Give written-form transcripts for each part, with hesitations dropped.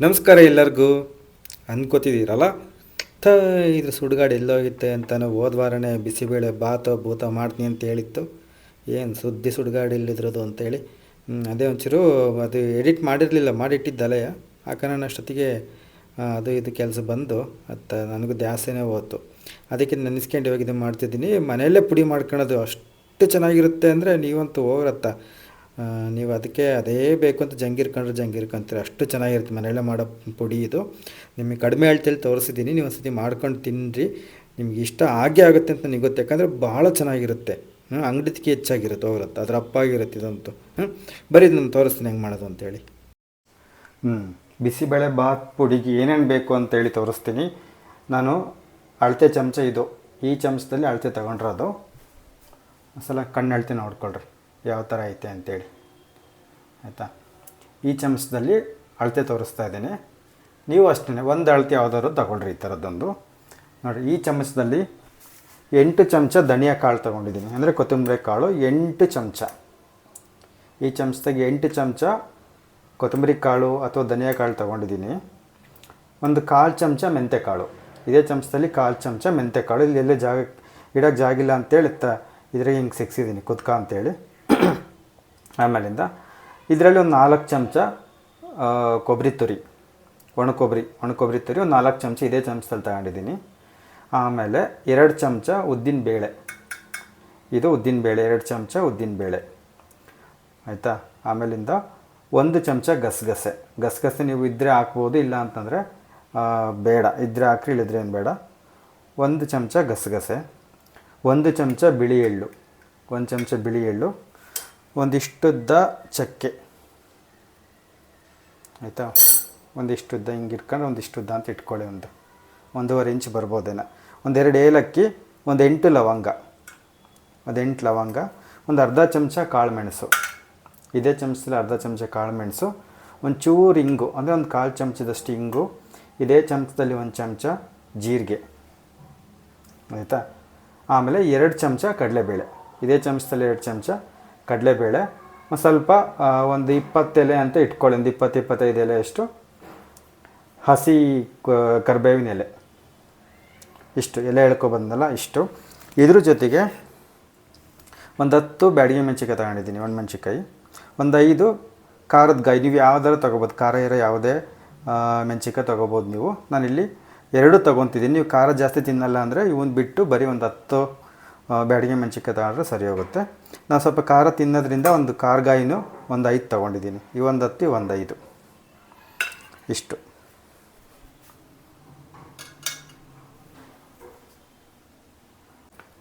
ನಮಸ್ಕಾರ ಎಲ್ಲರಿಗೂ. ಅನ್ಕೋತಿದ್ದೀರಲ್ಲ, ಇದು ಸುಡುಗಾಡು ಎಲ್ಲೋಗಿತ್ತೆ ಅಂತಾನೆ ಹೋದ ವಾರನೇ ಬಿಸಿಬೇಳೆ ಭೂತ ಮಾಡ್ತೀನಿ ಅಂತ ಹೇಳಿತ್ತು. ಏನು ಸುದ್ದಿ ಸುಡುಗಾಡು ಇಲ್ಲಿದ್ರದು ಅಂತೇಳಿ ಅದೇ ಒಂಚೂರು ಅದು ಎಡಿಟ್ ಮಾಡಿರಲಿಲ್ಲ, ಮಾಡಿಟ್ಟಿದ್ದಲೆ ಹಾಕೋಣ ಅಷ್ಟೊತ್ತಿಗೆ ಅದು ಇದು ಕೆಲಸ ಬಂದು ಮತ್ತು ನನಗೂ ದ್ಯಾಸೆನೇ ಹೋಯ್ತು. ಅದಕ್ಕೆ ನೆನೆಸ್ಕೊಂಡು ಇವಾಗ ಇದು ಮಾಡ್ತಿದ್ದೀನಿ. ಮನೆಯಲ್ಲೇ ಪುಡಿ ಮಾಡ್ಕೊಳೋದು ಅಷ್ಟು ಚೆನ್ನಾಗಿರುತ್ತೆ ಅಂದರೆ ನೀವಂತೂ ಹೋಗ್ರತ್ತ. ನೀವು ಅದಕ್ಕೆ ಅದೇ ಬೇಕು ಅಂತ ಜಂಗಿರ್ಕೊಂತೀರ, ಅಷ್ಟು ಚೆನ್ನಾಗಿರುತ್ತೆ ಮನೆಯಲ್ಲೇ ಮಾಡೋ ಪುಡಿ ಇದು. ನಿಮಗೆ ಕಡಿಮೆ ಹೇಳ್ತೇಳಿ ತೋರಿಸಿದ್ದೀನಿ, ನೀವು ಒಂದು ಸತಿ ಮಾಡ್ಕೊಂಡು ತಿನ್ನಿರಿ, ನಿಮ್ಗೆ ಇಷ್ಟ ಆಗೇ ಆಗುತ್ತೆ ಅಂತ ನನಗೆ ಗೊತ್ತು. ಯಾಕಂದರೆ ಭಾಳ ಚೆನ್ನಾಗಿರುತ್ತೆ. ಅಂಗಡಿದಕ್ಕೆ ಹೆಚ್ಚಾಗಿರುತ್ತೆ, ಹೋಗಿರುತ್ತೆ, ಅದ್ರ ಅಪ್ಪಾಗಿರುತ್ತೆ ಇದಂತೂ. ಬರೀ ನಾನು ತೋರಿಸ್ತೀನಿ ಹೆಂಗೆ ಮಾಡೋದು ಅಂತೇಳಿ. ಬಿಸಿಬೇಳೆ ಬಾತ್ ಪುಡಿಗೆ ಏನೇನು ಬೇಕು ಅಂತೇಳಿ ತೋರಿಸ್ತೀನಿ. ನಾನು ಅಳತೆ ಚಮಚ ಇದು, ಈ ಚಮಚದಲ್ಲಿ ಅಳತೆ ತೊಗೊಂಡ್ರದು. ಒಂದ್ಸಲ ಕಣ್ಣು ಅಳತೆ ನೋಡ್ಕೊಳ್ರಿ ಯಾವ ಥರ ಐತೆ ಅಂತೇಳಿ, ಆಯಿತಾ. ಈ ಚಮಚದಲ್ಲಿ ಅಳತೆ ತೋರಿಸ್ತಾ ಇದ್ದೀನಿ. ನೀವು ಅಷ್ಟೇ ಒಂದು ಅಳತೆ ಯಾವುದಾದ್ರು ತಗೊಳ್ರಿ, ಈ ಥರದ್ದೊಂದು ನೋಡಿ. ಈ ಚಮಚದಲ್ಲಿ 8 ಚಮಚ ಧನಿಯಾ ಕಾಳು ತೊಗೊಂಡಿದ್ದೀನಿ, ಅಂದರೆ ಕೊತ್ತಂಬರಿ ಕಾಳು 8 ಚಮಚ. ಈ ಚಮಚದಾಗೆ 8 ಚಮಚ ಕೊತ್ತಂಬರಿ ಕಾಳು ಅಥವಾ ಧನಿಯಾ ಕಾಳು ತೊಗೊಂಡಿದ್ದೀನಿ. ಒಂದು 1/4 ಚಮಚ ಮೆಂತ್ಯಕಾಳು, ಇದೇ ಚಮಚದಲ್ಲಿ 1/4 ಚಮಚ ಮೆಂತ್ಯಕಾಳು. ಇಲ್ಲಿ ಎಲ್ಲೇ ಇಡೋಕ್ಕೆ ಜಾಗಿಲ್ಲ ಅಂತೇಳಿ ಇದ್ರಾಗೆ ಹಿಂಗೆ ಸಿಕ್ಸಿದ್ದೀನಿ ಕುದ್ಕ ಅಂತೇಳಿ. ಆಮೇಲಿಂದ ಇದರಲ್ಲಿ ಒಂದು 4 ಚಮಚ ಕೊಬ್ಬರಿ ತುರಿ, ಒಣ ಕೊಬ್ಬರಿ ತುರಿ ಒಂದು 4 ಚಮಚ ಇದೇ ಚಮಚದಲ್ಲಿ ತಗೊಂಡಿದ್ದೀನಿ. ಆಮೇಲೆ 2 ಚಮಚ ಉದ್ದಿನಬೇಳೆ, ಇದು ಉದ್ದಿನಬೇಳೆ 2 ಚಮಚ ಉದ್ದಿನಬೇಳೆ, ಆಯಿತಾ. ಆಮೇಲಿಂದ 1 ಚಮಚ ಗಸಗಸೆ ನೀವು ಇದ್ದರೆ ಹಾಕ್ಬೋದು, ಇಲ್ಲ ಅಂತಂದರೆ ಬೇಡ, ಇದ್ದರೆ ಹಾಕ್ರಿ, ಇಲ್ಲಿದ್ರೆ ಏನು ಬೇಡ. 1 ಚಮಚ ಗಸಗಸೆ, 1 ಚಮಚ ಬಿಳಿ ಎಳ್ಳು, 1 ಚಮಚ ಬಿಳಿ ಎಳ್ಳು, ಒಂದಿಷ್ಟುದ್ದ ಚಕ್ಕೆ, ಆಯಿತಾ. ಒಂದಿಷ್ಟುದ್ದ ಹಿಂಗೆ ಇಟ್ಕೊಂಡ್ರೆ ಒಂದಿಷ್ಟುದ್ದ ಅಂತ ಇಟ್ಕೊಳ್ಳಿ, 1.5 ಇಂಚ್ ಬರ್ಬೋದೇನೋ. 2 ಏಲಕ್ಕಿ, 8 ಲವಂಗ, 8 ಲವಂಗ, ಒಂದು ಅರ್ಧ ಚಮಚ ಕಾಳುಮೆಣಸು, ಇದೇ ಚಮಚದಲ್ಲಿ ಅರ್ಧ ಚಮಚ ಕಾಳುಮೆಣಸು, ಒಂಚೂರು ಇಂಗು, ಅಂದರೆ ಒಂದು 1/4 ಚಮಚದಷ್ಟು ಇಂಗು, ಇದೇ ಚಮಚದಲ್ಲಿ 1 ಚಮಚ ಜೀರಿಗೆ, ಆಯಿತಾ. ಆಮೇಲೆ 2 ಚಮಚ ಕಡಲೆಬೇಳೆ, ಇದೇ ಚಮಚದಲ್ಲಿ 2 ಚಮಚ ಕಡಲೆಬೇಳೆ, ಒಂದು ಸ್ವಲ್ಪ ಒಂದು 20 ಎಲೆ ಅಂತ ಇಟ್ಕೊಳ್ಳಿ, ಒಂದು 20-25 ಎಲೆ ಅಷ್ಟು ಹಸಿ ಕರಿಬೇವಿನ ಎಲೆ, ಇಷ್ಟು ಎಲೆ ಎಳ್ಕೊಬಂದಲ್ಲ ಇಷ್ಟು. ಇದ್ರ ಜೊತೆಗೆ ಒಂದು 10 ಬ್ಯಾಡಗಿ ಮೆಣಸಿಕಾಯಿ ತಗೊಂಡಿದ್ದೀನಿ, ಒಣಮೆಣ್ಸಿಕಾಯಿ, ಒಂದು 5 ಖಾರದ ಗಾಯಿ, ನೀವು ಯಾವ್ದಾದ್ರು ತೊಗೋಬೋದು, ಖಾರ ಇರೋ ಯಾವುದೇ ಮೆಣಸಿಕಾಯಿ ತೊಗೋಬೋದು ನೀವು. ನಾನಿಲ್ಲಿ 2 ತೊಗೊತಿದ್ದೀನಿ. ನೀವು ಖಾರ ಜಾಸ್ತಿ ತಿನ್ನಲ್ಲ ಅಂದರೆ ಇವನ್ನ ಬಿಟ್ಟು ಬರೀ ಒಂದು 10 ಬ್ಯಾಡಗಿ ಮೆಣಸಿಕಾಯಿ ತಗೊಂಡ್ರೆ ಸರಿ ಹೋಗುತ್ತೆ. ನಾನು ಸ್ವಲ್ಪ ಖಾರ ತಿನ್ನೋದ್ರಿಂದ ಒಂದು ಖಾರಗಾಯಿನೂ ಒಂದು 5 ತೊಗೊಂಡಿದ್ದೀನಿ, ಒಂದು 10 ಒಂದು 5 ಇಷ್ಟು.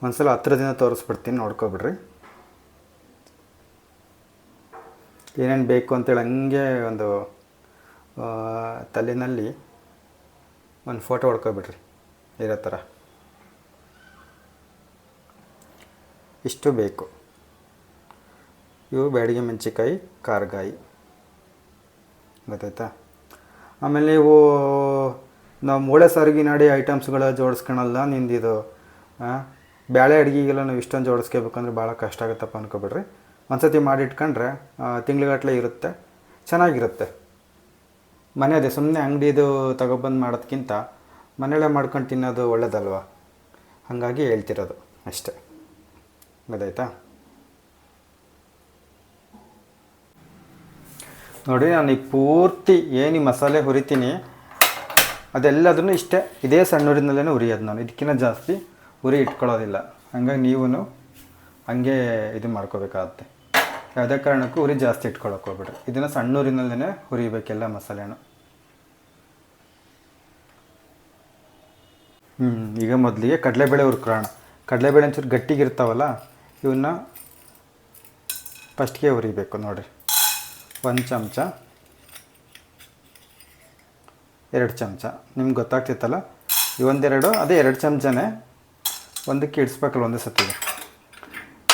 ಒಂದ್ಸಲ ಹತ್ರದಿಂದ ತೋರಿಸ್ಬಿಡ್ತೀನಿ, ನೋಡ್ಕೊಬಿಡ್ರಿ ಏನೇನು ಬೇಕು ಅಂತೇಳಿ. ಹಂಗೆ ಒಂದು ತಲೆಯಲ್ಲಿ ಒಂದು ಫೋಟೋ ಹೊಡ್ಕೊಬಿಡ್ರಿ ಇರೋ ಥರ. ಇಷ್ಟು ಬೇಕು. ಇವು ಬ್ಯಾಡಗಿ ಮೆಣಸಿಕಾಯಿ, ಖಾರಗಾಯಿ, ಗೊತ್ತಾಯ್ತಾ. ಆಮೇಲೆ ನೀವು ನಾವು ಮೂಳೆ ಸಾರಿಗೆ ನಾಡಿ ಐಟಮ್ಸ್ಗಳ ಜೋಡಿಸ್ಕೊಳಲ್ಲ, ನಿಂದಿದು ಬೇಳೆ ಅಡುಗೆಗೆಲ್ಲ ನಾವು ಇಷ್ಟೊಂದು ಜೋಡಿಸ್ಕೋಬೇಕಂದ್ರೆ ಭಾಳ ಕಷ್ಟ ಆಗುತ್ತಪ್ಪ ಅನ್ಕೊಬಿಡ್ರಿ. ಒಂದು ಸತಿ ಮಾಡಿಟ್ಕೊಂಡ್ರೆ ತಿಂಗ್ಳುಗಟ್ಟಲೆ ಇರುತ್ತೆ, ಚೆನ್ನಾಗಿರುತ್ತೆ. ಮನೆಯದೇ ಸುಮ್ಮನೆ ಅಂಗಡಿದು ತಗೊಬಂದು ಮಾಡೋದಕ್ಕಿಂತ ಮನೆಯಲ್ಲೇ ಮಾಡ್ಕೊಂಡು ತಿನ್ನೋದು ಒಳ್ಳೆಯದಲ್ವ, ಹಾಗಾಗಿ ಹೇಳ್ತಿರೋದು ಅಷ್ಟೇ, ಗೊತ್ತಾಯ್ತಾ. ನೋಡಿ, ನಾನು ಈ ಪೂರ್ತಿ ಏನು ಮಸಾಲೆ ಹುರಿತೀನಿ ಅದೆಲ್ಲದನ್ನು ಇಷ್ಟೇ ಇದೇ ಸಣ್ಣೂರಿನಲ್ಲೇ ಹುರಿಯೋದು ನಾನು, ಇದಕ್ಕಿಂತ ಜಾಸ್ತಿ ಉರಿ ಇಟ್ಕೊಳ್ಳೋದಿಲ್ಲ. ಹಂಗಾಗಿ ನೀವು ಹಂಗೆ ಇದು ಮಾಡ್ಕೋಬೇಕಾಗತ್ತೆ. ಯಾವುದೇ ಕಾರಣಕ್ಕೂ ಉರಿ ಜಾಸ್ತಿ ಇಟ್ಕೊಳ್ಳೋಕೆ ಹೋಗ್ಬಿಡ್ರಿ, ಇದನ್ನು ಸಣ್ಣೂರಿನಲ್ಲೇ ಹುರಿಬೇಕೆಲ್ಲ ಮಸಾಲೆನೂ. ಈಗ ಮೊದಲಿಗೆ ಕಡಲೆಬೇಳೆ ಹುರ್ಕೊಳ್ಳೋಣ. ಕಡಲೆಬೇಳೆ ಒಂಚೂರು ಗಟ್ಟಿಗಿರ್ತಾವಲ್ಲ, ಇವನ್ನ ಫಸ್ಟ್ಗೆ ಹುರಿಬೇಕು. ನೋಡಿರಿ, 1 ಚಮಚ, 2 ಚಮಚ, ನಿಮ್ಗೆ ಗೊತ್ತಾಗ್ತಿತ್ತಲ್ಲ, ಇವೊಂದೆರಡು ಅದೇ 2 ಚಮಚನೇ ಒಂದಕ್ಕೆ ಇಡಿಸ್ಬೇಕಲ್ಲ ಒಂದೇ ಸತಿಗೆ,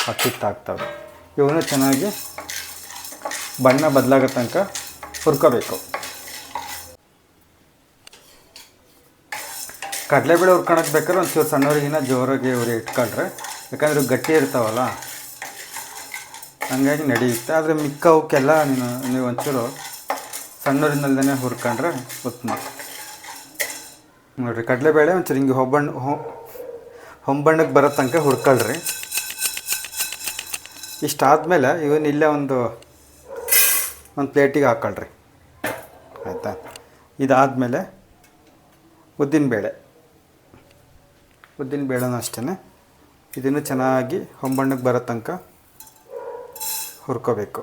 ಹತ್ತಿತ್ತಾಗ್ತವೆ. ಇವನು ಚೆನ್ನಾಗಿ ಬಣ್ಣ ಬದಲಾಗೋ ತನಕ ಹುರ್ಕೋಬೇಕು. ಕಡಲೆಬೇಳೆ ಹುರ್ಕೊಳಕ್ಕೆ ಬೇಕಾದ್ರೆ ಒಂಚೂರು ಸಣ್ಣವ್ರಿಗಿನ್ನ ಜೋರಾಗಿ ಉರಿ ಇಟ್ಕೊಂಡ್ರೆ, ಯಾಕಂದರೆ ಗಟ್ಟಿ ಇರ್ತಾವಲ್ಲ ಹಂಗಾಗಿ ನಡೆಯುತ್ತೆ. ಆದರೆ ಮಿಕ್ಕವಕ್ಕೆಲ್ಲ ನೀವು ಒಂಚೂರು ಸಣ್ಣೂರಿನಲ್ಲೇ ಹುರ್ಕೊಂಡ್ರೆ ಉತ್ತಮ. ನೋಡಿರಿ, ಕಡಲೆಬೇಳೆ ಒಂಚೂರು ಹಿಂಗೆ ಹೊಂಬಣ್ಣಕ್ಕೆ ಬರೋ ತನಕ ಹುರ್ಕೊಳ್ರಿ. ಇಷ್ಟಾದಮೇಲೆ ಇವನ್ನ ಇಲ್ಲೇ ಒಂದು ಪ್ಲೇಟಿಗೆ ಹಾಕ್ಕೊಳ್ರಿ, ಆಯಿತಾ. ಇದಾದಮೇಲೆ ಉದ್ದಿನಬೇಳೆನೂ ಅಷ್ಟೇ ಇದನ್ನು ಚೆನ್ನಾಗಿ ಹೊಂಬಣ್ಣಕ್ಕೆ ಬರೋ ತನಕ ಹುರ್ಕೋಬೇಕು.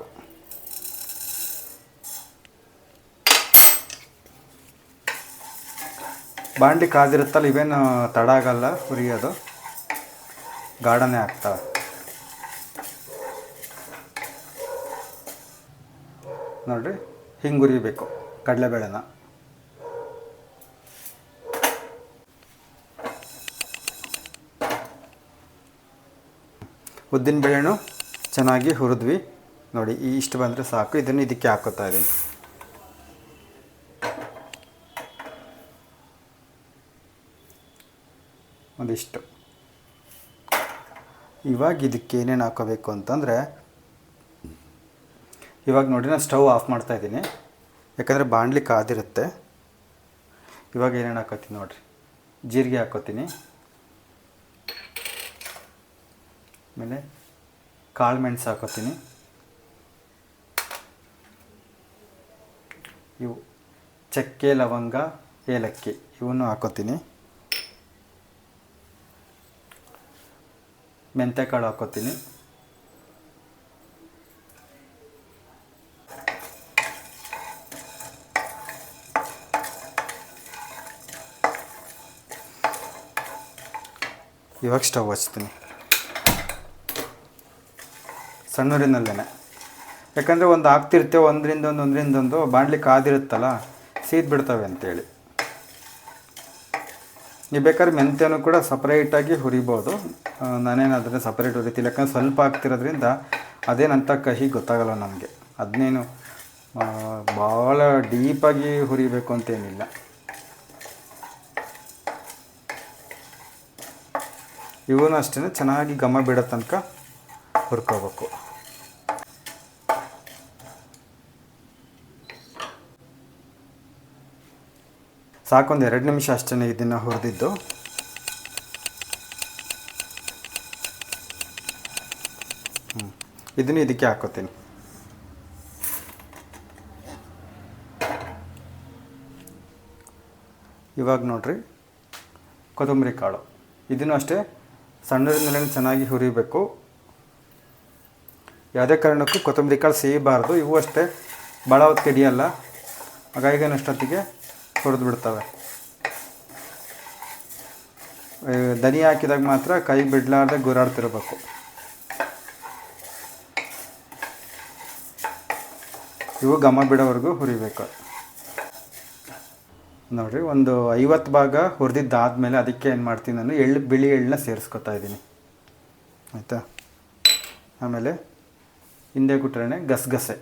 ಬಾಂಡ್ಲಿ ಕಾದಿರುತ್ತಲ್ಲ, ಇವೇನು ತಡ ಆಗಲ್ಲ ಹುರಿಯೋದು, ಗಾಢನೇ ಆಗ್ತವೆ. ನೋಡಿರಿ, ಹಿಂಗೆ ಹುರಿಬೇಕು ಕಡಲೆಬೇಳೆನ. ಉದ್ದಿನಬೇಳೆನೂ ಚೆನ್ನಾಗಿ ಹುರಿದ್ವಿ ನೋಡಿ, ಇಷ್ಟು ಬಂದರೆ ಸಾಕು. ಇದನ್ನು ಇದಕ್ಕೆ ಹಾಕೋತಾ ಇದ್ದೀನಿ. ಒಂದಿಷ್ಟು. ಇವಾಗ ಇದಕ್ಕೆ ಏನೇನು ಹಾಕೋಬೇಕು ಅಂತಂದರೆ, ಇವಾಗ ನೋಡಿ ನಾನು ಸ್ಟವ್ ಆಫ್ ಮಾಡ್ತಾಯಿದ್ದೀನಿ, ಯಾಕಂದರೆ ಬಾಣಲಿ ಕಾದಿರುತ್ತೆ. ಇವಾಗ ಏನೇನು ಹಾಕೋತೀನಿ ನೋಡಿರಿ, ಜೀರಿಗೆ ಹಾಕೋತೀನಿ, ಆಮೇಲೆ ಕಾಳು ಮೆಣಸು ಹಾಕೋತೀನಿ, ಇವು ಚಕ್ಕೆ, ಲವಂಗ, ಏಲಕ್ಕಿ ಇವನ್ನೂ ಹಾಕೋತೀನಿ, ಮೆಂತ್ಯಕಾಳು ಹಾಕೋತೀನಿ, ಇವಾಗ ಸ್ಟವ್ ಹಚ್ತೀನಿ ಸಣ್ಣೂರಿನಲ್ಲೇ. ಯಾಕಂದರೆ ಒಂದು ಹಾಕ್ತಿರ್ತೇವೆ ಒಂದರಿಂದೊಂದು ಬಾಣಲಿ ಕಾದಿರುತ್ತಲ್ಲ, ಸೀದ್ಬಿಡ್ತವೆ ಅಂತೇಳಿ. ನೀವು ಬೇಕಾದ್ರೆ ಮೆಂತ್ಯನೂ ಕೂಡ ಸಪ್ರೇಟಾಗಿ ಹುರಿಬೋದು, ನಾನೇನು ಅದನ್ನು ಸಪ್ರೇಟ್ ಹುರಿತಿಲ್ಲ, ಯಾಕಂದ್ರೆ ಸ್ವಲ್ಪ ಹಾಕ್ತಿರೋದ್ರಿಂದ ಅದೇನಂತ ಕಹಿ ಗೊತ್ತಾಗಲ್ಲ ನಮಗೆ. ಅದನ್ನೇನು ಭಾಳ ಡೀಪಾಗಿ ಹುರಿಬೇಕು ಅಂತೇನಿಲ್ಲ. ಇವನು ಅಷ್ಟೇ ಚೆನ್ನಾಗಿ ಘಮ ಬಿಡೋ ತನಕ ಹುರ್ಕೋಬೇಕು. ಸಾಕೊಂದು 2 ನಿಮಿಷ ಅಷ್ಟೇ ಇದನ್ನು ಹುರಿದಿದ್ದು. ಇದನ್ನು ಇದಕ್ಕೆ ಹಾಕೋತೀನಿ. ಇವಾಗ ನೋಡ್ರಿ, ಕೊತ್ತಂಬರಿ ಕಾಳು ಇದನ್ನು ಅಷ್ಟೇ ಸಣ್ಣೂರಿನಲ್ಲೇ ಚೆನ್ನಾಗಿ ಹುರಿಬೇಕು. ಯಾವುದೇ ಕಾರಣಕ್ಕೂ ಕೊತ್ತಂಬರಿ ಕಾಳು ಸೇಯಬಾರ್ದು. ಇವು ಅಷ್ಟೇ ಭಾಳ ಹೊತ್ತು ಕೆಡಿಯಲ್ಲ, ಅಷ್ಟೊತ್ತಿಗೆ ಹುರಿದು ಬಿಡ್ತವೆ. ಧನಿಯಾ ಹಾಕಿದಾಗ ಮಾತ್ರ ಕೈ ಬಿಡಲಾರ್ದೆ ಗುರಾಡ್ತಿರ್ಬೇಕು. ಇವು ಘಮ ಬಿಡೋವರೆಗೂ ಹುರಿಬೇಕು. ನೋಡಿರಿ, ಒಂದು 50 ಭಾಗ ಹುರಿದಿದ್ದಾದಮೇಲೆ ಅದಕ್ಕೆ ಏನು ಮಾಡ್ತೀನಿ ನಾನು, ಬಿಳಿ ಎಳ್ಳನ್ನ ಸೇರಿಸ್ಕೊತಾ ಇದ್ದೀನಿ, ಆಯಿತಾ. ಆಮೇಲೆ ಹಿಂದೆ ಕುಟ್ರೆ ಗಸಗಸೆ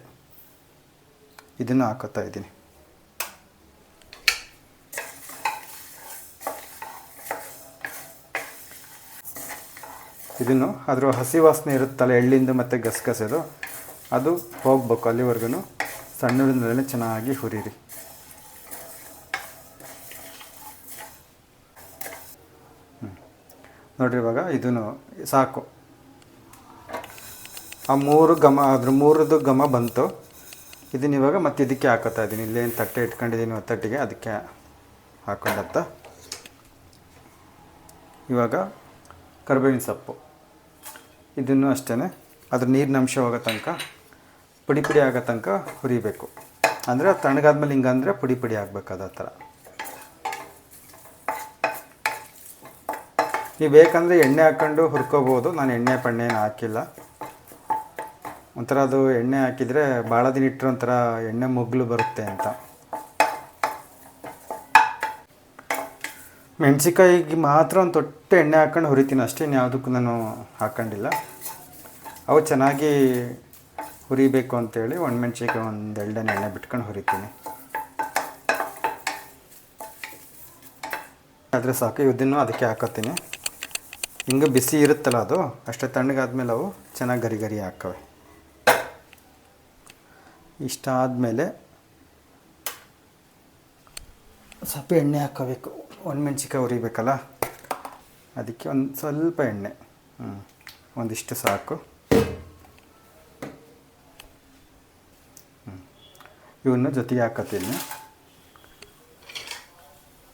ಇದನ್ನು ಹಾಕೋತಾ ಇದ್ದೀನಿ. ಇದನ್ನು ಅದರ ಹಸಿ ವಾಸನೆ ಇರುತ್ತಲ್ಲ ಎಳ್ಳಿಂದು ಮತ್ತು ಗಸಗಸೆದು, ಅದು ಹೋಗ್ಬೇಕು. ಅಲ್ಲಿವರೆಗೂ ಸಣ್ಣೂರಿನಲ್ಲೇ ಚೆನ್ನಾಗಿ ಹುರಿರಿ. ನೋಡಿರಿ, ಇವಾಗ ಇದನ್ನು ಸಾಕು. ಆ 3 ಘಮ, ಅದ್ರ 3ರದ್ದು ಘಮ ಬಂತು. ಇದನ್ನು ಇವಾಗ ಮತ್ತೆ ಇದಕ್ಕೆ ಹಾಕೋತಾ ಇದ್ದೀನಿ. ಇಲ್ಲೇನು ತಟ್ಟೆ ಇಟ್ಕೊಂಡಿದ್ದೀನಿ, ಒತ್ತಟ್ಟಿಗೆ ಅದಕ್ಕೆ ಹಾಕೊಂಡತ್ತ. ಇವಾಗ ಕರಿಬೇವಿನ ಸೊಪ್ಪು ಇದನ್ನು ಅಷ್ಟೇ ಅದ್ರ ನೀರಿನ ಅಂಶ ಹೋಗೋ ತನಕ, ಪುಡಿ ಆಗೋ ತನಕ ಹುರಿಬೇಕು. ಅಂದರೆ ತಣ್ಣಗಾದ್ಮೇಲೆ ಹಿಂಗಂದರೆ ಪುಡಿ ಆಗಬೇಕು, ಅದೇ ಥರ. ನೀವು ಬೇಕಂದರೆ ಎಣ್ಣೆ ಹಾಕ್ಕೊಂಡು ಹುರ್ಕೋಬೋದು. ನಾನು ಎಣ್ಣೆ ಪಣ್ಣೆನ ಹಾಕಿಲ್ಲ. ಒಂಥರ ಅದು ಎಣ್ಣೆ ಹಾಕಿದರೆ ಭಾಳ ದಿನ ಇಟ್ಟರೆ ಒಂಥರ ಎಣ್ಣೆ ಮೊಗ್ಲು ಬರುತ್ತೆ ಅಂತ. ಮೆಣಸಿಕಾಯಿಗೆ ಮಾತ್ರ ಒಂದು ತೊಟ್ಟೆ ಎಣ್ಣೆ ಹಾಕ್ಕೊಂಡು ಹುರಿತೀನಿ ಅಷ್ಟೇ, ಯಾವುದಕ್ಕೂ ನಾನು ಹಾಕ್ಕೊಂಡಿಲ್ಲ. ಅವು ಚೆನ್ನಾಗಿ ಹುರಿಬೇಕು ಅಂತೇಳಿ ಒಣಮೆಣ್ಸಿಕಾಯಿ ಒಂದು 2 ಎಣ್ಣೆ ಬಿಟ್ಕೊಂಡು ಹುರಿತೀನಿ. ಆದರೆ ಸಾಕು. ಇದನ್ನು ಅದಕ್ಕೆ ಹಾಕೋತೀನಿ. ಹಿಂಗೆ ಬಿಸಿ ಇರುತ್ತಲ್ಲ ಅದು, ಅಷ್ಟೇ ತಣ್ಣಗಾದ್ಮೇಲೆ ಅವು ಚೆನ್ನಾಗಿ ಗರಿ ಹಾಕವೆ. ಇಷ್ಟಾದಮೇಲೆ ಸ್ವಲ್ಪ ಎಣ್ಣೆ ಹಾಕ್ಕೋಬೇಕು. ಒಣಮೆಣ್ಸಿಕಾಯಿ ಉರಿಬೇಕಲ್ಲ, ಅದಕ್ಕೆ ಒಂದು ಸ್ವಲ್ಪ ಎಣ್ಣೆ, ಒಂದಿಷ್ಟು ಸಾಕು. ಇವನ್ನು ಜೊತೆಗೆ ಹಾಕತ್ತೀನಿ.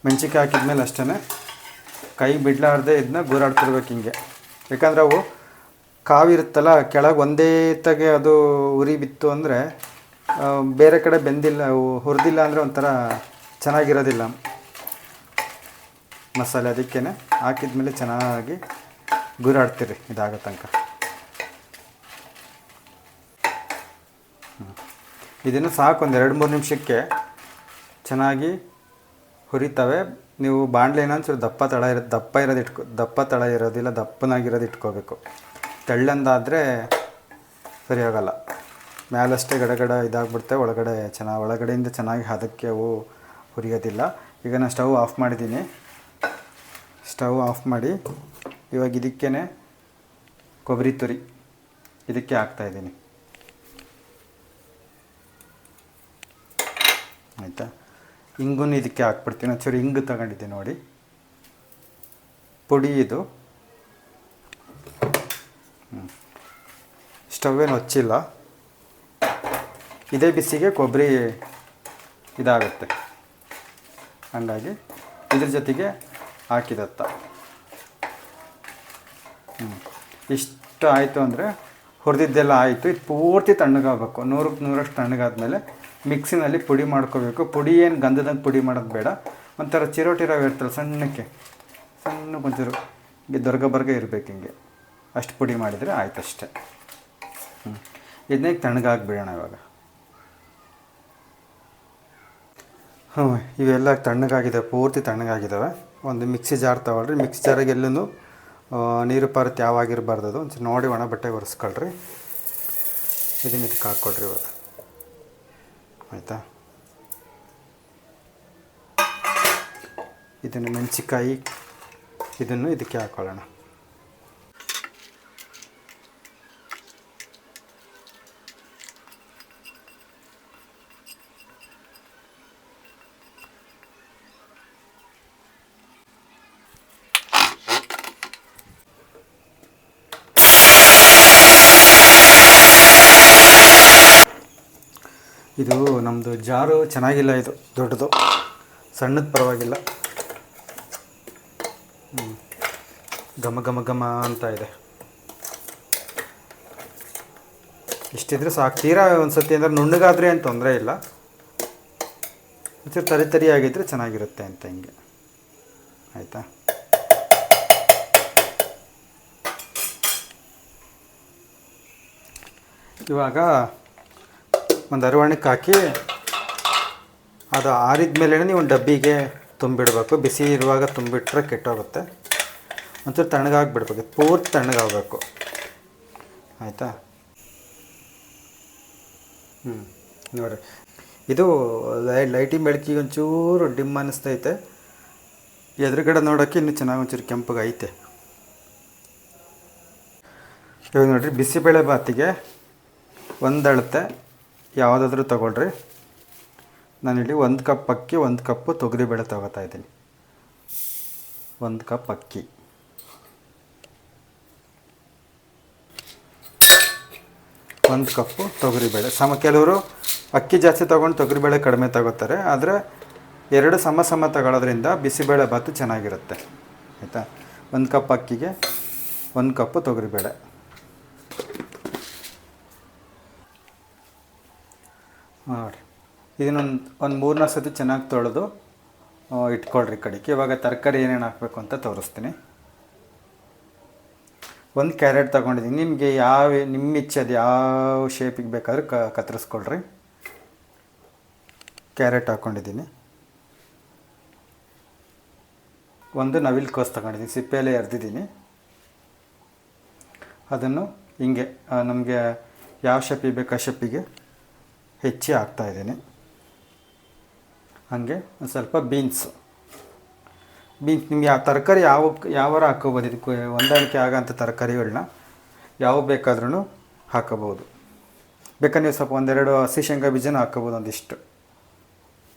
ಮೆಣ್ಸಿಕಾಯಿ ಹಾಕಿದ್ಮೇಲೆ ಅಷ್ಟೇ ಕೈ ಬಿಡಲಾರ್ದೆ ಇದನ್ನ ಗೂರಾಡ್ತಿರ್ಬೇಕು ಹಿಂಗೆ. ಯಾಕಂದರೆ ಅವು ಕಾವಿರುತ್ತಲ್ಲ ಕೆಳಗೆ ಒಂದೇ ತಗೆ ಅದು ಉರಿ ಬಿತ್ತು ಅಂದರೆ ಬೇರೆ ಕಡೆ ಬೆಂದಿಲ್ಲ, ಅವು ಹುರಿದಿಲ್ಲ ಅಂದರೆ ಒಂಥರ ಚೆನ್ನಾಗಿರೋದಿಲ್ಲ ಮಸಾಲೆ. ಅದಕ್ಕೇ ಹಾಕಿದ್ಮೇಲೆ ಚೆನ್ನಾಗಿ ಗೂರಾಡ್ತೀರಿ ಇದಾಗೋ ತನಕ. ಇದನ್ನು ಸಾಕು, ಒಂದು 2-3 ನಿಮಿಷಕ್ಕೆ ಚೆನ್ನಾಗಿ ಹುರಿತವೆ. ನೀವು ಬಾಣಲೆನ ಒಂಚೂರು ದಪ್ಪ ತಳ ಇರೋದಿಲ್ಲ, ದಪ್ಪನಾಗಿರೋದು ಇಟ್ಕೋಬೇಕು. ತೆಳ್ಳಂದಾದರೆ ಸರಿ ಹೋಗಲ್ಲ, ಮ್ಯಾಲಷ್ಟೇ ಗಡಗಡ ಇದಾಗ್ಬಿಡ್ತವೆ, ಒಳಗಡೆಯಿಂದ ಚೆನ್ನಾಗಿ ಅದಕ್ಕೆ ಅವು ಹುರಿಯೋದಿಲ್ಲ. ಈಗ ನಾನು ಸ್ಟವ್ ಆಫ್ ಮಾಡಿದ್ದೀನಿ. ಸ್ಟವ್ ಆಫ್ ಮಾಡಿ ಇವಾಗ ಇದಕ್ಕೇ ಕೊಬ್ಬರಿ ತುರಿ ಇದಕ್ಕೆ ಹಾಕ್ತಾಯಿದ್ದೀನಿ. ಆಯಿತಾ, ಇಂಗು ಇದಕ್ಕೆ ಹಾಕ್ಬಿಡ್ತೀನಿ. ಒಂಚೂರು ಇಂಗು ತಗೊಂಡಿದ್ದೀನಿ ನೋಡಿ, ಪುಡಿ ಇದು. ಸ್ಟವ್ವೇನು ಹಚ್ಚಿಲ್ಲ, ಇದೇ ಬಿಸಿಗೆ ಕೊಬ್ಬರಿ ಇದಾಗುತ್ತೆ, ಹಾಗಾಗಿ ಇದ್ರ ಜೊತೆಗೆ ಹಾಕಿದತ್ತ. ಇಷ್ಟು ಆಯಿತು ಅಂದರೆ ಹುರಿದಿದ್ದೆಲ್ಲ ಆಯಿತು. ಇದು ಪೂರ್ತಿ ತಣ್ಣಗಾಗಬೇಕು, 100ಕ್ಕೆ 100ರಷ್ಟು ತಣ್ಣಗಾದ್ಮೇಲೆ ಮಿಕ್ಸಿನಲ್ಲಿ ಪುಡಿ ಮಾಡ್ಕೋಬೇಕು. ಪುಡಿ ಏನು ಗಂಧದಂಗೆ ಪುಡಿ ಮಾಡೋದು ಬೇಡ, ಒಂಥರ ಚಿರೋಟಿರಾವ್ ಇರ್ತಲ್ಲ ಸಣ್ಣಕ್ಕೆ, ಒಂಚೂರು ಹಿಂಗೆ ದೊರ್ಗ ಇರಬೇಕು, ಹಿಂಗೆ ಅಷ್ಟು ಪುಡಿ ಮಾಡಿದರೆ ಆಯ್ತು ಅಷ್ಟೇ. ಇದನ್ನೇ ತಣ್ಣಗಾಗಿಬಿಡೋಣ ಇವಾಗ. ಇವೆಲ್ಲ ತಣ್ಣಗಾಗಿದೆ, ಪೂರ್ತಿ ತಣ್ಣಗಾಗಿದ್ದಾವೆ. ಒಂದು ಮಿಕ್ಸಿ ಜಾರ್ ತೊಗೊಳ್ರಿ. ಮಿಕ್ಸಿ ಜಾರಿಗೆ ಎಲ್ಲೂ ನೀರು ಪಾರತ್ ಯಾವಾಗಿರಬಾರ್ದು, ಅದು ಒಂಚೂರು ನೋಡಿ ಒಣ ಬಟ್ಟೆಗೆ ಒರೆಸ್ಕೊಳ್ರಿ. ಇದನ್ನು ಇದಕ್ಕೆ ಹಾಕ್ಕೊಳ್ರಿ ಇವಾಗ. ಆಯಿತಾ, ಇದನ್ನು ಮೆಣಸಿಕಾಯಿ ಇದನ್ನು ಇದಕ್ಕೆ ಹಾಕ್ಕೊಳ್ಳೋಣ. ಇದು ನಮ್ಮದು ಜಾರು ಚೆನ್ನಾಗಿಲ್ಲ, ಇದು ದೊಡ್ಡದು, ಸಣ್ಣದು ಪರವಾಗಿಲ್ಲ. ಘಮ ಘಮ ಘಮ ಅಂತ ಇದೆ. ಇಷ್ಟಿದ್ರೆ ಸಾಕು. ತೀರಾ ಒಂದು ಸತಿ ಅಂದರೆ ನುಣ್ಣಗಾದರೆ ಏನು ತೊಂದರೆ ಇಲ್ಲ, ಒಂಚೂರು ತರಿ ಆಗಿದ್ದರೆ ಚೆನ್ನಾಗಿರುತ್ತೆ ಅಂತ ಹಿಂಗೆ. ಆಯಿತಾ, ಇವಾಗ ಒಂದು ಅರವಣಕ್ಕೆ ಹಾಕಿ ಅದು ಆರಿದ ಮೇಲೆ ನೀವು ಒಂದು ಡಬ್ಬಿಗೆ ತುಂಬಿಡಬೇಕು. ಬಿಸಿ ಇರುವಾಗ ತುಂಬಿಟ್ರೆ ಕೆಟ್ಟೋಗುತ್ತೆ. ಒಂಚೂರು ತಣ್ಣಗಾಗಿಬಿಡ್ಬೇಕು, ಪೂರ್ತಿ ತಣ್ಣಗಾಗಬೇಕು. ಆಯಿತಾ, ನೋಡಿರಿ, ಇದು ಲೈಟಿಂಗ್ ಬೆಳಕಿಗೆ ಒಂಚೂರು ಡಿಮ್ ಅನ್ನಿಸ್ತೈತೆ. ಎದುರುಗಡೆ ನೋಡೋಕ್ಕೆ ಇನ್ನೂ ಚೆನ್ನಾಗಿ ಒಂಚೂರು ಕೆಂಪಗೆ ಐತೆ. ಇವಾಗ ನೋಡಿರಿ, ಬಿಸಿಬೇಳೆ ಬಾತಿಗೆ ಒಂದು ಅಳತೆ ಯಾವುದಾದ್ರೂ ತೊಗೊಳ್ರಿ. ನಾನಿಲ್ಲಿ 1 ಕಪ್ ಅಕ್ಕಿ, 1 ಕಪ್ಪು ತೊಗರಿಬೇಳೆ ತೊಗೋತಾ ಇದ್ದೀನಿ. 1 ಕಪ್ ಅಕ್ಕಿ, 1 ಕಪ್ಪು ತೊಗರಿಬೇಳೆ. ಕೆಲವರು ಅಕ್ಕಿ ಜಾಸ್ತಿ ತೊಗೊಂಡು ತೊಗರಿಬೇಳೆ ಕಡಿಮೆ ತಗೋತಾರೆ, ಆದರೆ 2 ಸಮ ತಗೊಳ್ಳೋದ್ರಿಂದ ಬಿಸಿಬೇಳೆ ಬಾತು ಚೆನ್ನಾಗಿರುತ್ತೆ. ಆಯಿತಾ, 1 ಕಪ್ ಅಕ್ಕಿಗೆ 1 ಕಪ್ಪು ತೊಗರಿಬೇಳೆ. ನೋಡಿ, ಇದನ್ನೊಂದು 3-4 ಸತಿ ಚೆನ್ನಾಗಿ ತೊಳೆದು ಇಟ್ಕೊಳ್ರಿ ಕಡೆಗೆ. ಇವಾಗ ತರಕಾರಿ ಏನೇನು ಹಾಕಬೇಕು ಅಂತ ತೋರಿಸ್ತೀನಿ. 1 ಕ್ಯಾರೆಟ್ ತೊಗೊಂಡಿದ್ದೀನಿ. ನಿಮಗೆ ನಿಮ್ಮ ಇಚ್ಛೆ ಅದು ಯಾವ ಶೇಪಿಗೆ ಬೇಕಾದ್ರೂ ಕತ್ತರಿಸ್ಕೊಳ್ರಿ. ಕ್ಯಾರೆಟ್ ಹಾಕ್ಕೊಂಡಿದ್ದೀನಿ. 1 ನವಿಲುಕೋಸು ತೊಗೊಂಡಿದ್ದೀನಿ, ಸಿಪ್ಪೆಯಲ್ಲೇ ಎರ್ದಿದ್ದೀನಿ. ಅದನ್ನು ಹಿಂಗೆ ನಮಗೆ ಯಾವ ಶೇಪಿಗೆ ಬೇಕು ಆ ಶೇಪಿಗೆ ಹೆಚ್ಚಿ ಹಾಕ್ತಾಯಿದ್ದೀನಿ. ಹಾಗೆ ಒಂದು ಸ್ವಲ್ಪ ಬೀನ್ಸ್ ನಿಮಗೆ ಆ ತರಕಾರಿ ಯಾವಾರ ಹಾಕೋಬೋದು. ಇದಕ್ಕೆ ಹೊಂದಾಣಿಕೆ ಆಗೋಂಥ ತರಕಾರಿಗಳನ್ನ ಯಾವ ಬೇಕಾದ್ರೂ ಹಾಕೋಬೋದು. ಬೇಕಾದ್ರೆ ನೀವು ಸ್ವಲ್ಪ 1-2 ಹಸಿ ಶೇಂಗಾ ಬೀಜನೂ ಹಾಕೋಬೋದು ಒಂದಿಷ್ಟು.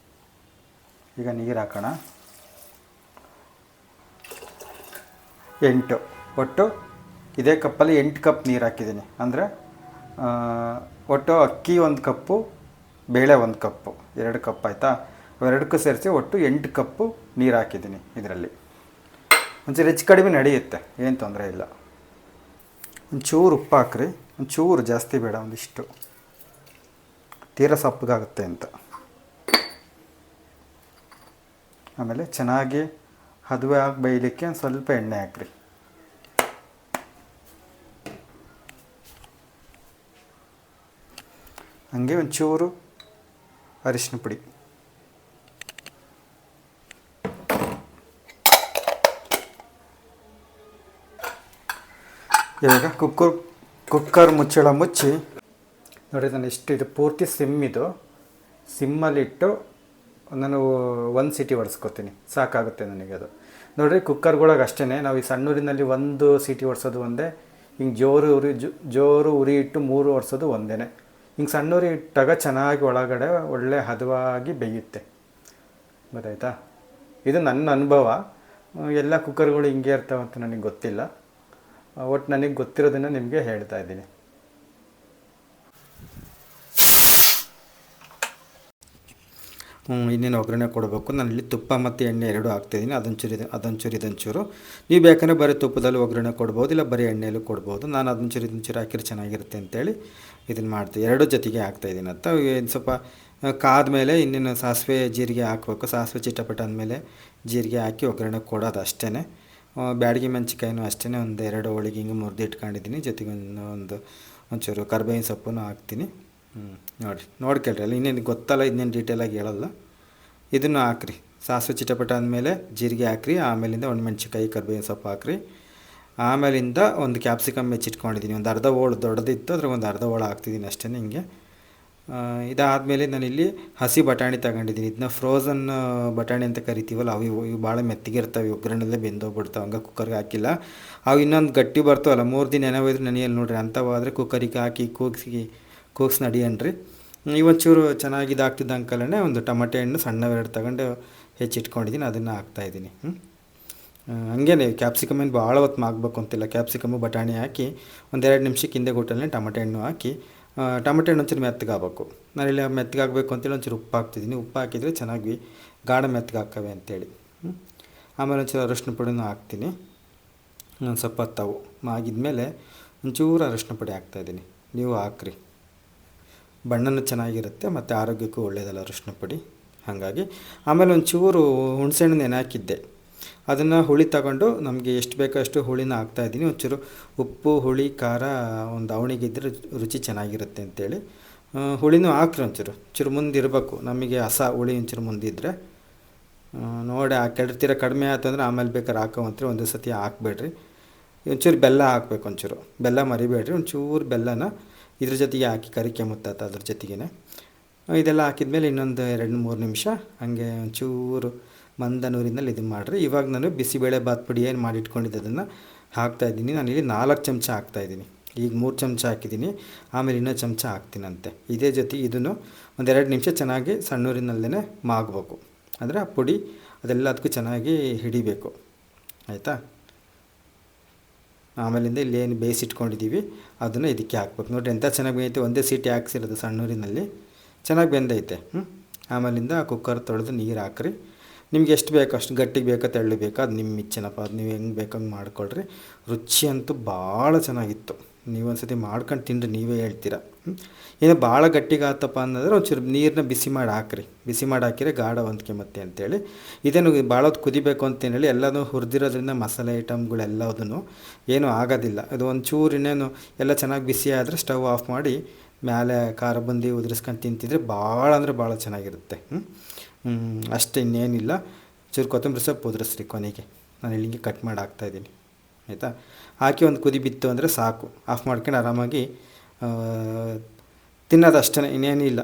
ಈಗ ನೀರು ಹಾಕೋಣ. 8 ಒಟ್ಟು ಇದೇ ಕಪ್ಪಲ್ಲಿ 8 ಕಪ್ ನೀರು ಹಾಕಿದ್ದೀನಿ. ಅಂದರೆ ಒಟ್ಟು ಅಕ್ಕಿ 1 ಕಪ್ಪು, ಬೇಳೆ 1 ಕಪ್ಪು, 2 ಕಪ್ ಆಯಿತಾ. ಅವೆರಡಕ್ಕೂ ಸೇರಿಸಿ ಒಟ್ಟು 8 ಕಪ್ಪು ನೀರು ಹಾಕಿದ್ದೀನಿ. ಇದರಲ್ಲಿ ಒಂಚೂರು ಹೆಚ್ಚು ಕಡಿಮೆ ನಡೆಯುತ್ತೆ, ಏನು ತೊಂದರೆ ಇಲ್ಲ. ಒಂಚೂರು ಉಪ್ಪು ಹಾಕ್ರಿ, ಒಂಚೂರು ಜಾಸ್ತಿ ಬೇಡ, ಒಂದಿಷ್ಟು, ತೀರ ಸಪ್ಪಗಾಗುತ್ತೆ ಅಂತ. ಆಮೇಲೆ ಚೆನ್ನಾಗಿ ಹದುವೆ ಆಗಿ ಬೇಯಲಿಕ್ಕೆ ಒಂದು ಸ್ವಲ್ಪ ಎಣ್ಣೆ ಹಾಕ್ರಿ. ಹಂಗೆ ಒಂಚೂರು ಅರಿಶಿನ ಪುಡಿ. ಇವಾಗ ಕುಕ್ಕರ್ ಮುಚ್ಚಳ ಮುಚ್ಚಿ ನೋಡಿ. ನಾನು ಇಷ್ಟು ಇದು ಪೂರ್ತಿ ಇದು ಸಿಮ್ಮಲ್ಲಿಟ್ಟು ನಾನು 1 ಸೀಟಿ ಹೊಡೆಸ್ಕೊತೀನಿ, ಸಾಕಾಗುತ್ತೆ ನನಗೆ ಅದು. ನೋಡಿರಿ ಕುಕ್ಕರ್ಗಳಾಗ ಅಷ್ಟೇ, ನಾವು ಈ ಸಣ್ಣೂರಿನಲ್ಲಿ 1 ಸೀಟಿ ಹೊಡ್ಸೋದು ಒಂದೇ, ಹಿಂಗೆ ಜೋರು ಉರಿ ಇಟ್ಟು 3 ಹೊಡ್ಸೋದು ಒಂದೇ. ಹಿಂಗೆ ಸಣ್ಣೂರಿ ಇಟ್ಟಾಗ ಚೆನ್ನಾಗಿ ಒಳಗಡೆ ಒಳ್ಳೆ ಹದವಾಗಿ ಬೇಯುತ್ತೆ, ಗೊತ್ತಾಯ್ತಾ. ಇದು ನನ್ನ ಅನುಭವ. ಎಲ್ಲ ಕುಕ್ಕರ್ಗಳು ಹಿಂಗೆ ಇರ್ತಾವಂತ ನನಗೆ ಗೊತ್ತಿಲ್ಲ, ಒಟ್ಟು ನನಗೆ ಗೊತ್ತಿರೋದನ್ನು ನಿಮಗೆ ಹೇಳ್ತಾ ಇದ್ದೀನಿ. ಇನ್ನೇನು ಒಗ್ಗರಣೆ ಕೊಡಬೇಕು. ನಾನಿಲ್ಲಿ ತುಪ್ಪ ಮತ್ತು ಎಣ್ಣೆ 2 ಹಾಕ್ತಾಯಿದ್ದೀನಿ. ಅದೊಂಚೂರು ನೀವು ಬೇಕಂದರೆ ಬರೀ ತುಪ್ಪದಲ್ಲಿ ಒಗ್ಗರಣೆ ಕೊಡ್ಬೋದು, ಇಲ್ಲ ಬರೀ ಎಣ್ಣೆಯಲ್ಲೂ ಕೊಡ್ಬೋದು. ನಾನು ಅದೊಂಚೂರು ಹಾಕಿದ್ರೆ ಚೆನ್ನಾಗಿರುತ್ತೆ ಅಂತೇಳಿ ಇದನ್ನು ಮಾಡ್ತೀನಿ. 2 ಜೊತೆಗೆ ಹಾಕ್ತಾಯಿದ್ದೀನಿ ಅಂತ. ಏನು ಸ್ವಲ್ಪ ಕಾದ ಮೇಲೆ ಇನ್ನೇನು ಸಾಸಿವೆ ಜೀರಿಗೆ ಹಾಕಬೇಕು. ಸಾಸಿವೆ ಚಿಟಪಟ ಅಂದಮೇಲೆ ಜೀರಿಗೆ ಹಾಕಿ ಒಗ್ಗರಣೆ ಕೊಡೋದು ಅಷ್ಟೇ. ಬ್ಯಾಡಗಿ ಮೆಣಸಿನ್ಕಾಯಿನೂ ಅಷ್ಟೇ, 1-2 ಹೋಳಿಗೆ ಹಿಂಗೆ ಮುರಿದು ಇಟ್ಕೊಂಡಿದ್ದೀನಿ. ಜೊತೆಗೆ ಒಂಚೂರು ಕರ್ಬೇವಿನ ಸೊಪ್ಪನ್ನು ಹಾಕ್ತೀನಿ. ನೋಡ್ಕೊಳ್ರಿ, ಅಲ್ಲಿ ಇನ್ನೇನು ಗೊತ್ತಲ್ಲ, ಇನ್ನೇನು ಡೀಟೇಲಾಗಿ ಹೇಳಲ್ಲ. ಇದನ್ನು ಹಾಕ್ರಿ. ಸಾಸಿವೆ ಚಿಟಪಟ ಅಂದಮೇಲೆ ಜೀರಿಗೆ ಹಾಕ್ರಿ, ಆಮೇಲಿಂದ ಒಣಮೆಣ್ಸಿನ್ಕಾಯಿ ಕರ್ಬೇವಿನ ಸೊಪ್ಪು ಹಾಕ್ರಿ. ಆಮೇಲಿಂದ ಒಂದು ಕ್ಯಾಪ್ಸಿಕಮ್ ಹೆಚ್ಚಿಟ್ಕೊಂಡಿದ್ದೀನಿ, ಒಂದು ಅರ್ಧ ಹೋಳು ದೊಡ್ಡದಿತ್ತು, ಅದ್ರಾಗ ಒಂದು ಅರ್ಧ ಹೋಳು ಹಾಕ್ತಿದ್ದೀನಿ ಅಷ್ಟೇ. ಹಿಂಗೆ ಇದಾದಮೇಲೆ ನಾನಿಲ್ಲಿ ಹಸಿ ಬಟಾಣಿ ತಗೊಂಡಿದ್ದೀನಿ. ಇದನ್ನ ಫ್ರೋಝನ್ ಬಟಾಣಿ ಅಂತ ಕರಿತೀವಲ್ಲ, ಇವು ಭಾಳ ಮೆತ್ತಗಿರ್ತವೆ, ಒಗ್ಗರಣೆಲ್ಲೇ ಬೆಂದೋಗ್ಬಿಡ್ತಾವೆ. ಹಂಗೆ ಕುಕ್ಕರ್ಗೆ ಹಾಕಿಲ್ಲ. ಅವು ಇನ್ನೊಂದು ಗಟ್ಟಿ ಬರ್ತಾವಲ್ಲ, 3 ದಿನ ಏನಾಗೋದ್ರೆ ನೆನೆಯಲ್ಲಿ ನೋಡ್ರಿ, ಅಂಥವಾದರೆ ಕುಕ್ಕರಿಗೆ ಹಾಕಿ ಕೂಗ್ಸಿ ನಡಿಯನ್ರಿ. ಇವೊಂಚೂರು ಚೆನ್ನಾಗಿ ಇದಾಗ್ತಿದ್ದ ಅಂಕಲೇ ಒಂದು ಟೊಮಟೆ ಹಣ್ಣು ಸಣ್ಣವೆರಡು ತಗೊಂಡು ಹೆಚ್ಚಿಟ್ಕೊಂಡಿದ್ದೀನಿ, ಅದನ್ನು ಹಾಕ್ತಾಯಿದ್ದೀನಿ. ಹಂಗೇನೆ ಕ್ಯಾಪ್ಸಿಕಮ್ ಏನು ಭಾಳ ಹೊತ್ತು ಮಾಗಬೇಕು ಅಂತಿಲ್ಲ. ಕ್ಯಾಪ್ಸಿಕಮ್ಮು ಬಟಾಣಿ ಹಾಕಿ 1-2 ನಿಮಿಷಕ್ಕೆ ಹಿಂದೆ ಗುಟ್ಟಲ್ಲಿ ಟೊಮಟೆ ಹಣ್ಣು ಹಾಕಿ, ಟೊಮಟೆ ಹಣ್ಣು ಒಂಚೂರು ಮೆತ್ತಗಾಗಬೇಕು. ನಾನಿಲ್ಲಿ ಮೆತ್ತಗಾಗಬೇಕು ಅಂತೇಳಿ ಒಂಚೂರು ಉಪ್ಪು ಹಾಕ್ತಿದ್ದೀನಿ. ಉಪ್ಪು ಹಾಕಿದರೆ ಚೆನ್ನಾಗಿ ಗಾಢ ಮೆತ್ತಗಾಗ್ತವೆ ಅಂತೇಳಿ. ಆಮೇಲೆ ಒಂಚೂರು ಅರಿಶಿನ ಪುಡಿನೂ ಹಾಕ್ತೀನಿ. ಒಂದು ಸ್ವಲ್ಪ ಹೊತ್ತವು ಮಾಗಿದ್ಮೇಲೆ ಒಂಚೂರು ಅರಿಶಿನ ಪುಡಿ ಹಾಕ್ತಾಯಿದ್ದೀನಿ. ನೀವು ಹಾಕ್ರಿ, ಬಣ್ಣನೂ ಚೆನ್ನಾಗಿರುತ್ತೆ ಮತ್ತು ಆರೋಗ್ಯಕ್ಕೂ ಒಳ್ಳೆಯದಲ್ಲ ಅರಿಶಿನ ಪುಡಿ, ಹಾಗಾಗಿ. ಆಮೇಲೆ ಒಂಚೂರು ಹುಣಸೆಹಣ್ಣು ನೆನೆ ಹಾಕಿದ್ದೆ, ಅದನ್ನು ಹುಳಿ ತಗೊಂಡು ನಮಗೆ ಎಷ್ಟು ಬೇಕೋ ಅಷ್ಟು ಹುಳಿನ ಹಾಕ್ತಾಯಿದ್ದೀನಿ. ಒಂಚೂರು ಉಪ್ಪು ಹುಳಿ ಖಾರ ಒಂದು ಅವಣಿಗಿದ್ದರೆ ರುಚಿ ಚೆನ್ನಾಗಿರುತ್ತೆ ಅಂತೇಳಿ ಹುಳಿನೂ ಹಾಕ್ರಿ. ಒಂಚೂರು ಮುಂದಿರಬೇಕು, ನಮಗೆ ಹುಳಿ ಒಂಚೂರು ಮುಂದಿದ್ದರೆ ನೋಡಿ. ಕೆಡ್ತೀರ ಕಡಿಮೆ ಆಯ್ತಂದ್ರೆ ಆಮೇಲೆ ಬೇಕಾದ್ರೆ ಹಾಕೋವಂತ್ರಿ, ಒಂದು ಸತಿ ಹಾಕ್ಬೇಡ್ರಿ. ಒಂಚೂರು ಬೆಲ್ಲ ಹಾಕ್ಬೇಕು, ಒಂಚೂರು ಬೆಲ್ಲ ಮರಿಬೇಡ್ರಿ. ಒಂಚೂರು ಬೆಲ್ಲನ ಇದ್ರ ಜೊತೆಗೆ ಹಾಕಿ ಕರಿಕೆ ಮುತ್ತಾತ ಅದ್ರ ಜೊತೆಗೇ ಇದೆಲ್ಲ ಹಾಕಿದ್ಮೇಲೆ ಇನ್ನೊಂದು 2-3 ನಿಮಿಷ ಹಂಗೆ ಒಂಚೂರು ಮಂದ ನೂರಿನಲ್ಲಿ ಇದನ್ನು ಮಾಡಿರಿ. ಇವಾಗ ನಾನು ಬಿಸಿಬೇಳೆ ಬಾತ್ ಪುಡಿ ಏನು ಮಾಡಿಟ್ಕೊಂಡಿದ್ದೆ ಅದನ್ನು ಹಾಕ್ತಾಯಿದ್ದೀನಿ. ನಾನಿಲ್ಲಿ 4 ಚಮಚ ಹಾಕ್ತಾಯಿದ್ದೀನಿ. ಈಗ 3 ಚಮಚ ಹಾಕಿದ್ದೀನಿ, ಆಮೇಲೆ ಇನ್ನೊಂದು ಚಮಚ ಹಾಕ್ತೀನಂತೆ. ಇದೇ ಜೊತೆಗೆ ಇದನ್ನು 1-2 ನಿಮಿಷ ಚೆನ್ನಾಗಿ ಸಣ್ಣೂರಿನಲ್ಲೇ ಮಾಗಬೇಕು. ಅಂದರೆ ಆ ಪುಡಿ ಅದೆಲ್ಲದಕ್ಕೂ ಚೆನ್ನಾಗಿ ಹಿಡಿಬೇಕು, ಆಯಿತಾ. ಆಮೇಲಿಂದ ಇಲ್ಲೇನು ಬೇಯಿಸಿಟ್ಕೊಂಡಿದ್ದೀವಿ ಅದನ್ನು ಇದಕ್ಕೆ ಹಾಕ್ಬೇಕು. ನೋಡಿರಿ ಎಂಥ ಚೆನ್ನಾಗಿ ಬೇಯೈತೆ, ಒಂದೇ ಸೀಟಿ ಹಾಕ್ಸಿರೋದು ಸಣ್ಣೂರಿನಲ್ಲಿ, ಚೆನ್ನಾಗಿ ಬೆಂದೈತೆ. ಆಮೇಲಿಂದ ಕುಕ್ಕರ್ ತೊಳೆದು ನೀರು ಹಾಕ್ರಿ. ನಿಮ್ಗೆ ಎಷ್ಟು ಬೇಕೋ ಅಷ್ಟು, ಗಟ್ಟಿಗೆ ಬೇಕೋ ತೆಳ್ಳು ಬೇಕೋ ಅದು ನಿಮ್ಮ ಇಚ್ಛೆನಪ್ಪ, ಅದು ನೀವು ಹೆಂಗೆ ಬೇಕಂಗೆ ಮಾಡ್ಕೊಳ್ರಿ. ರುಚಿ ಅಂತೂ ಭಾಳ ಚೆನ್ನಾಗಿತ್ತು. ನೀವೊಂದು ಸತಿ ಮಾಡ್ಕೊಂಡು ತಿಂದು ನೀವೇ ಹೇಳ್ತೀರಾ. ಏನೋ ಭಾಳ ಗಟ್ಟಿಗೆ ಆತಪ್ಪ ಅನ್ನೋದ್ರೆ ಒಂಚೂರು ನೀರನ್ನ ಬಿಸಿ ಮಾಡಿ ಹಾಕ್ರಿ. ಬಿಸಿ ಮಾಡಿ ಹಾಕಿದ್ರೆ ಗಾಢ ಹೊಂದ್ಕೆ ಮತ್ತೆ ಅಂತೇಳಿ. ಇದೇನು ಭಾಳ ಹೊತ್ತು ಕುದಿಬೇಕು ಅಂತೇಳಿ ಎಲ್ಲನೂ ಹುರಿದಿರೋದ್ರಿಂದ ಮಸಾಲೆ ಐಟಮ್ಗಳೆಲ್ಲದೂ ಏನೂ ಆಗೋದಿಲ್ಲ. ಅದು ಒಂಚೂರು ಇನ್ನೇನು ಎಲ್ಲ ಚೆನ್ನಾಗಿ ಬಿಸಿ ಆದರೆ ಸ್ಟವ್ ಆಫ್ ಮಾಡಿ ಮೇಲೆ ಖಾರ ಬಂದು ಉದುರಿಸ್ಕೊಂಡು ತಿಂತಿದ್ರೆ ಭಾಳ ಅಂದರೆ ಭಾಳ ಚೆನ್ನಾಗಿರುತ್ತೆ. ಅಷ್ಟೇ, ಇನ್ನೇನಿಲ್ಲ. ಚೂರು ಕೊತ್ತಂಬರಿ ಸೊಪ್ಪು ಉದುರಿಸ್ರಿ ಕೊನೆಗೆ. ನಾನು ಇಲ್ಲಿಗೆ ಕಟ್ ಮಾಡಿ ಹಾಕ್ತಾಯಿದ್ದೀನಿ, ಆಯಿತಾ. ಹಾಕಿ ಒಂದು ಕುದಿ ಬಿತ್ತು ಅಂದರೆ ಸಾಕು, ಆಫ್ ಮಾಡ್ಕೊಂಡು ಆರಾಮಾಗಿ ತಿನ್ನೋದು ಅಷ್ಟೇ, ಇನ್ನೇನಿಲ್ಲ.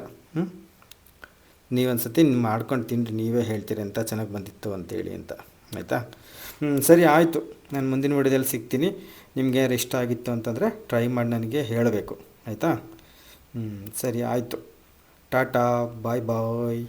ನೀವೊಂದು ಸತಿ ಮಾಡ್ಕೊಂಡು ತಿನ್ನಿರಿ, ನೀವೇ ಹೇಳ್ತೀರಿ ಎಂಥ ಚೆನ್ನಾಗಿ ಬಂದಿತ್ತು ಅಂತೇಳಿ ಅಂತ, ಆಯಿತಾ. ಸರಿ ಆಯಿತು, ನಾನು ಮುಂದಿನ ವಿಡಿಯೋದಲ್ಲಿ ಸಿಗ್ತೀನಿ. ನಿಮಗೆ ಯಾರು ಇಷ್ಟ ಆಗಿತ್ತು ಅಂತಂದರೆ ಟ್ರೈ ಮಾಡಿ ನನಗೆ ಹೇಳಬೇಕು, ಆಯಿತಾ. ಸರಿ ಆಯಿತು, ಟಾಟಾ, ಬಾಯ್ ಬಾಯ್.